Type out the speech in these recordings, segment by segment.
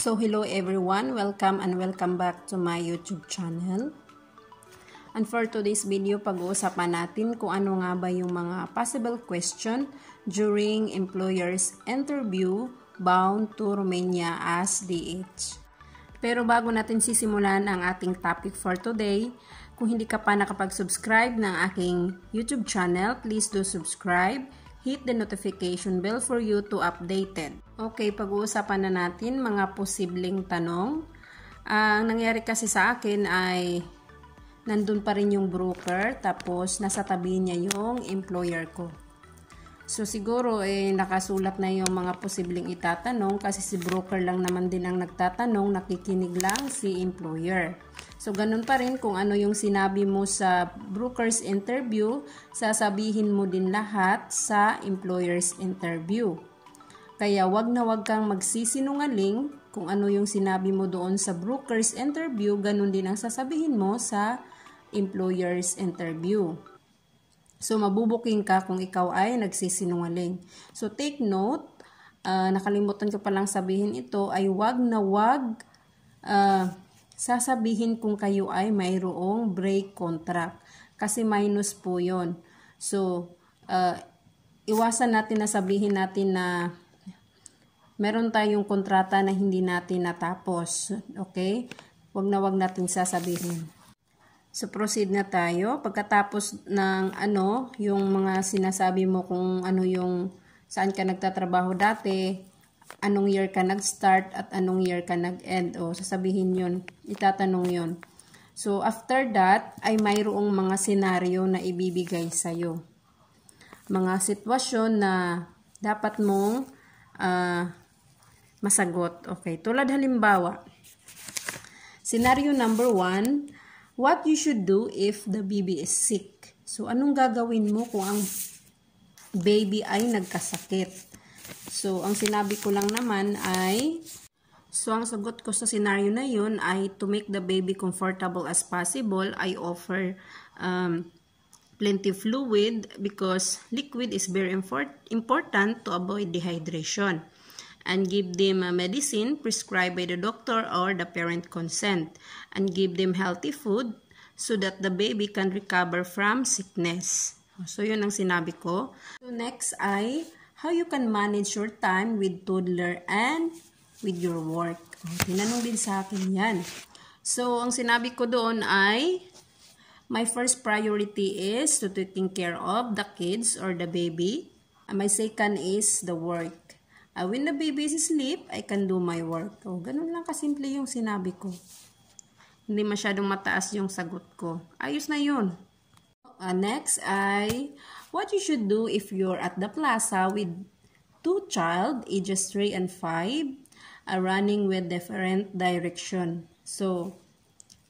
So hello everyone, welcome back to my YouTube channel. And for today's video, pag-uusapan natin kung ano nga ba yung mga possible question during employer's interview bound to Romania as DH. Pero bago natin sisimulan ang ating topic for today, kung hindi ka pa nakapag-subscribe ng aking YouTube channel, please do subscribe. Hit the notification bell for you to updated. Okay, pag-uusapan na natin mga posibleng tanong. Ang nangyari kasi sa akin ay nandun pa rin yung broker, tapos nasa tabi niya yung employer ko. So siguro nakasulat na yung mga posibleng itatanong kasi si broker lang naman din ang nagtatanong, nakikinig lang si employer. So ganun pa rin kung ano yung sinabi mo sa broker's interview, sasabihin mo din lahat sa employer's interview. Kaya wag na wag kang magsisinungaling kung ano yung sinabi mo doon sa broker's interview, ganun din ang sasabihin mo sa employer's interview. So mabubuking ka kung ikaw ay nagsisinungaling. So take note, nakalimutan ko palang sabihin ito, ay wag na wag sasabihin kung kayo ay mayroong break contract. Kasi minus po yun. So, iwasan natin na sabihin natin na meron tayong kontrata na hindi natin natapos. Okay? Wag na wag natin sasabihin. So, proceed na tayo. Pagkatapos ng yung mga sinasabi mo kung ano yung saan ka nagtatrabaho dati, anong year ka nag-start at anong year ka nag-end. O, sasabihin yun. Itatanong yun. So, after that, ay mayroong mga senaryo na ibibigay sa'yo. Mga sitwasyon na dapat mong masagot. Okay. Tulad halimbawa, scenario number 1, what you should do if the baby is sick. So, anong gagawin mo kung ang baby ay nagkasakit? So, ang sinabi ko lang naman ay, ang sagot ko sa scenario na yun ay to make the baby comfortable as possible, I offer plenty fluid because liquid is very important to avoid dehydration. And give them a medicine prescribed by the doctor or the parent consent. And give them healthy food so that the baby can recover from sickness. So, yun ang sinabi ko. So, next ay how you can manage your time with toddler and with your work. Tinanong din sa akin yan. So, ang sinabi ko doon ay, my first priority is to taking care of the kids or the baby. And my second is the work. When the baby is asleep, I can do my work. Ganun lang kasimple yung sinabi ko. Hindi masyadong mataas yung sagot ko. Ayos na yun. Next ay, what you should do if you're at the plaza with 2 child, ages 3 and 5, running with different direction. So,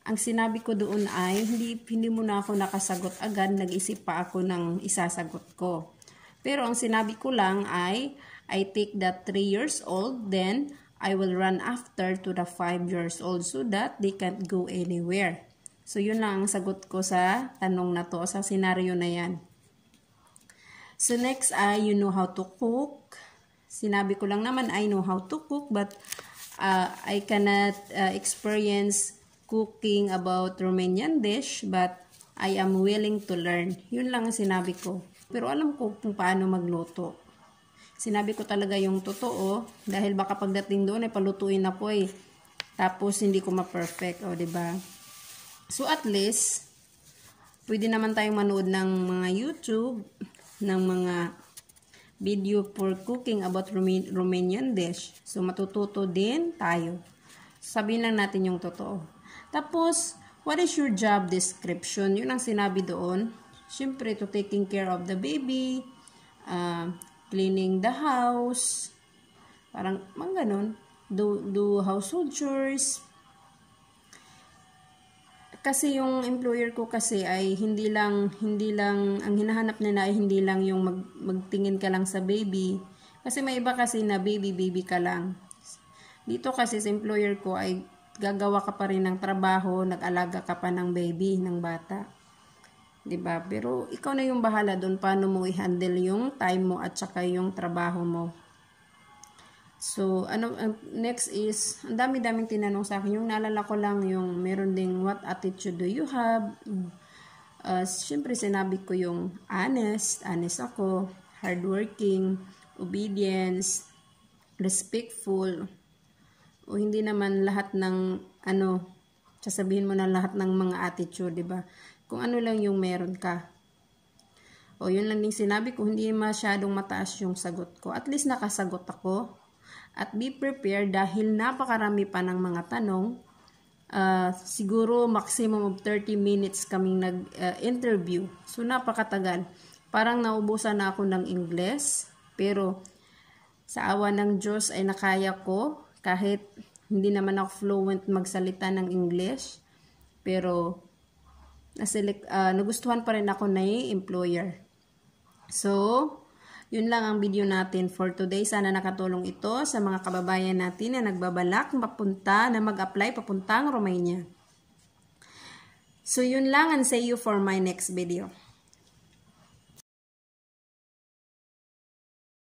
ang sinabi ko doon ay, hindi mo na ako nakasagot agad, nag-isip pa ako ng isasagot ko. Pero ang sinabi ko lang ay, I take that 3 years old, then I will run after to the 5 years old so that they can't go anywhere. So, yun lang ang sagot ko sa tanong na to, sa scenario na yan. So, next ay, you know how to cook. Sinabi ko lang naman, I know how to cook, but I cannot experience cooking about Romanian dish, but I am willing to learn. Yun lang ang sinabi ko. Pero alam ko kung paano magluto. Sinabi ko talaga yung totoo, dahil baka pagdating doon ay palutuin ako tapos hindi ko ma-perfect, diba? So, at least, pwede naman tayong manood ng mga YouTube, ng mga video for cooking about Romanian dish. So, matututo din tayo. Sabihin lang natin yung totoo. Tapos, what is your job description? Yun ang sinabi doon. Siyempre, to taking care of the baby, cleaning the house, parang mga ganun, do household chores. Kasi yung employer ko kasi ay hindi lang ang hinahanap nila ay hindi lang yung magtingin ka lang sa baby. Kasi may iba kasi na baby ka lang. Dito kasi sa employer ko ay gagawa ka pa rin ng trabaho, nag-alaga ka pa ng baby, ng bata. 'Di ba? Pero ikaw na yung bahala doon paano mo i-handle yung time mo at saka yung trabaho mo. So, next is, ang dami-daming tinanong sa akin. Yung naalala ko lang yung meron ding what attitude do you have? Siyempre, sinabi ko yung honest ako, hardworking, obedience, respectful, o hindi naman lahat ng, sasabihin mo na lahat ng mga attitude, diba? Kung ano lang yung meron ka. O, yun lang din sinabi ko, hindi masyadong mataas yung sagot ko. At least nakasagot ako. At be prepared dahil napakarami pa ng mga tanong. Siguro maximum of 30 minutes kaming nag-interview. So, napakatagal. Parang naubusan na ako ng Ingles. Pero, sa awa ng Diyos ay nakaya ko. Kahit hindi naman ako fluent magsalita ng English. Pero, nagustuhan pa rin ako na employer. So, yun lang ang video natin for today. Sana nakatulong ito sa mga kababayan natin na nagbabalak na mag-apply papuntang Romania. So, yun lang and see you for my next video.